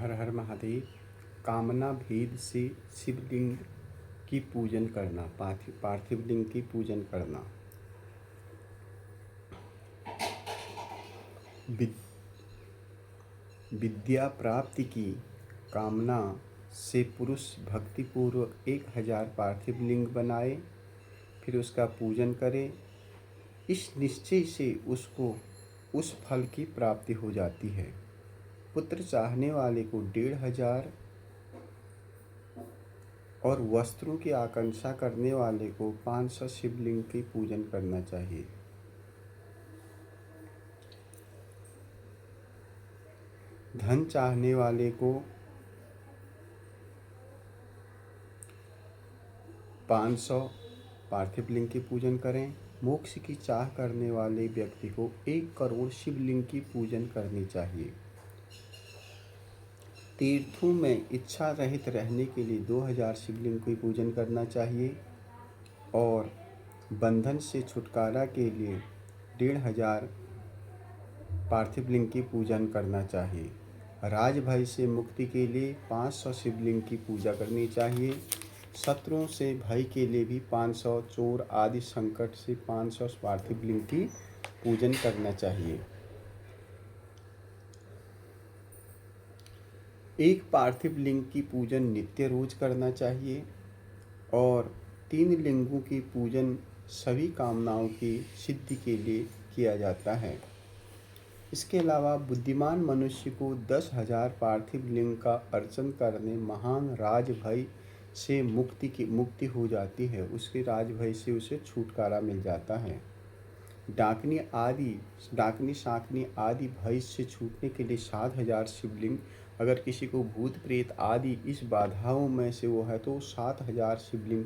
हर हर महादेव। कामना भेद से शिवलिंग की पूजन करना, पार्थिव लिंग की पूजन करना। विद्या प्राप्ति की कामना से पुरुष भक्तिपूर्वक 1000 पार्थिव लिंग बनाए, फिर उसका पूजन करे। इस निश्चय से उसको उस फल की प्राप्ति हो जाती है। पुत्र चाहने वाले को 1500 और वस्त्रों की आकांक्षा करने वाले को 500 शिवलिंग की पूजन करना चाहिए। धन चाहने वाले को 500 पार्थिव लिंग की पूजन करें। मोक्ष की चाह करने वाले व्यक्ति को 1 करोड़ शिवलिंग की पूजन करनी चाहिए। तीर्थों में इच्छा रहित रहने के लिए 2000 शिवलिंग की पूजन करना चाहिए और बंधन से छुटकारा के लिए 1500 पार्थिव लिंग की पूजन करना चाहिए। राजभय से मुक्ति के लिए 500 शिवलिंग की पूजा करनी चाहिए। शत्रुओं से भय के लिए भी 500, चोर आदि संकट से 500 पार्थिव लिंग की पूजन करना चाहिए। एक पार्थिव लिंग की पूजन नित्य रोज करना चाहिए और 3 लिंगों की पूजन सभी कामनाओं की सिद्धि के लिए किया जाता है। इसके अलावा बुद्धिमान मनुष्य को 10,000 पार्थिव लिंग का अर्चन करने महान राजभय से मुक्ति हो जाती है। उसके राजभय से उसे छुटकारा मिल जाता है। डाकनी शाकनी आदि भय से छूटने के लिए 7000 शिवलिंग, अगर किसी को भूत प्रेत आदि इस बाधाओं में से वो है तो 7000 शिवलिंग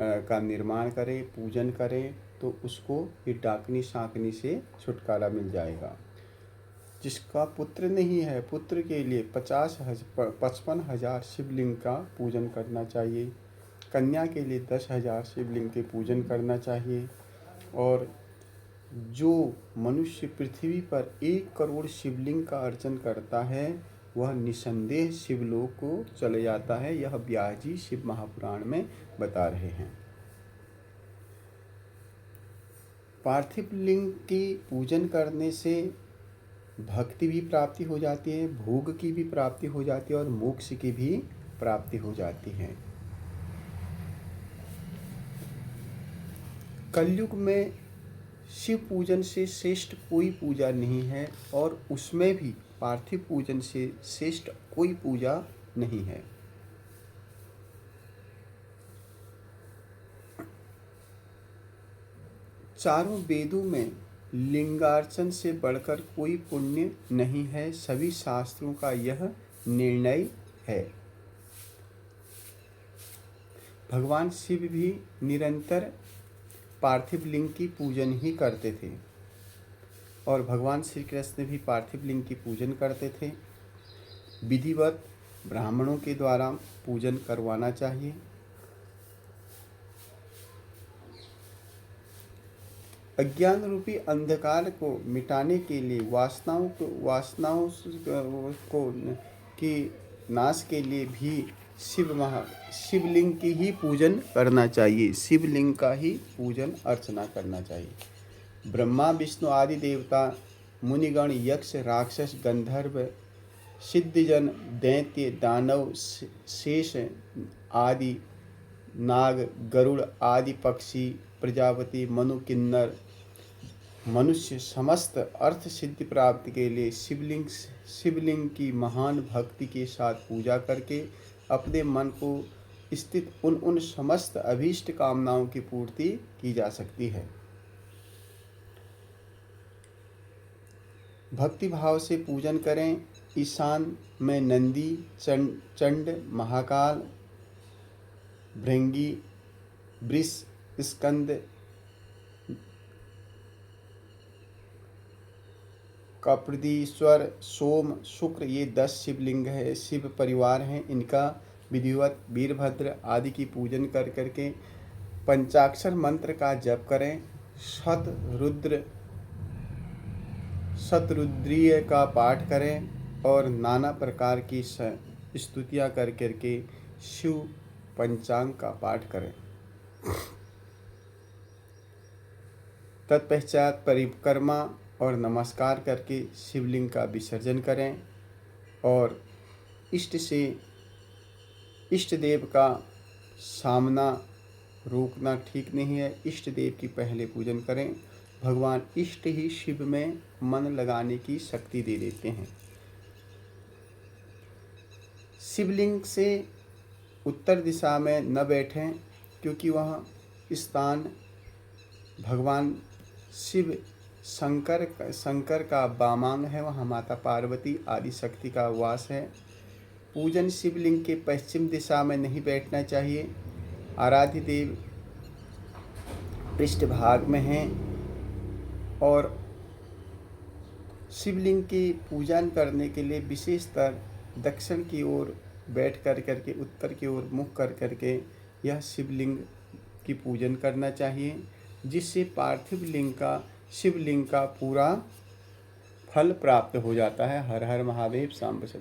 का निर्माण करे, पूजन करे तो उसको ये डाकनी शाकनी से छुटकारा मिल जाएगा। जिसका पुत्र नहीं है, पुत्र के लिए 55,000 शिवलिंग का पूजन करना चाहिए। कन्या के लिए 10,000 शिवलिंग के पूजन करना चाहिए। और जो मनुष्य पृथ्वी पर 1 करोड़ शिवलिंग का अर्चन करता है वह निसंदेह शिवलोक को चले जाता है। यह व्यास जी शिव महापुराण में बता रहे हैं। पार्थिव लिंग की पूजन करने से भक्ति भी प्राप्ति हो जाती है, भोग की भी प्राप्ति हो जाती है और मोक्ष की भी प्राप्ति हो जाती है। कलयुग में शिव पूजन से श्रेष्ठ कोई पूजा नहीं है और उसमें भी पार्थिव पूजन से श्रेष्ठ कोई पूजा नहीं है। चारों वेदों में लिंगार्चन से बढ़कर कोई पुण्य नहीं है। सभी शास्त्रों का यह निर्णय है। भगवान शिव भी निरंतर पार्थिव लिंग की पूजन ही करते थे और भगवान श्री कृष्ण भी पार्थिव लिंग की पूजन करते थे। विधिवत ब्राह्मणों के द्वारा पूजन करवाना चाहिए। अज्ञान रूपी अंधकार को मिटाने के लिए वासनाओं को की नाश के लिए भी शिवलिंग की ही पूजन करना चाहिए। शिवलिंग का ही पूजन अर्चना करना चाहिए। ब्रह्मा विष्णु आदि देवता, मुनिगण, यक्ष, राक्षस, गंधर्व, सिद्धजन, दैत्य, दानव, शेष आदि, नाग, गरुड़ आदि पक्षी, प्रजापति, मनु, किन्नर, मनुष्य समस्त अर्थ सिद्धि प्राप्ति के लिए शिवलिंग की महान भक्ति के साथ पूजा करके अपने मन को स्थित उन समस्त अभीष्ट कामनाओं की पूर्ति की जा सकती है। भक्ति भाव से पूजन करें। ईशान में नंदी, चंड, महाकाल, भृंगी, वृष, स्कंद, कपदीश्वर, सोम, शुक्र, ये 10 शिवलिंग है, शिव परिवार हैं। इनका विधिवत वीरभद्र आदि की पूजन कर करके पंचाक्षर मंत्र का जप करें। शतरुद्रीय का पाठ करें और नाना प्रकार की स्तुतियाँ कर करके शिव पंचांग का पाठ करें। तत्पश्चात परिक्रमा और नमस्कार करके शिवलिंग का विसर्जन करें और इष्ट देव का सामना रोकना ठीक नहीं है। इष्ट देव की पहले पूजन करें। भगवान इष्ट ही शिव में मन लगाने की शक्ति दे देते हैं। शिवलिंग से उत्तर दिशा में न बैठें, क्योंकि वह स्थान भगवान शिव शंकर का वामांग है। वहाँ माता पार्वती आदि शक्ति का वास है। पूजन शिवलिंग के पश्चिम दिशा में नहीं बैठना चाहिए। आराध्य देव पृष्ठभाग में हैं और शिवलिंग की पूजन करने के लिए विशेषतर दक्षिण की ओर बैठ कर करके उत्तर की ओर मुख कर करके यह शिवलिंग की पूजन करना चाहिए, जिससे पार्थिव लिंग का शिवलिंग का पूरा फल प्राप्त हो जाता है। हर हर महादेव, सांब सदा।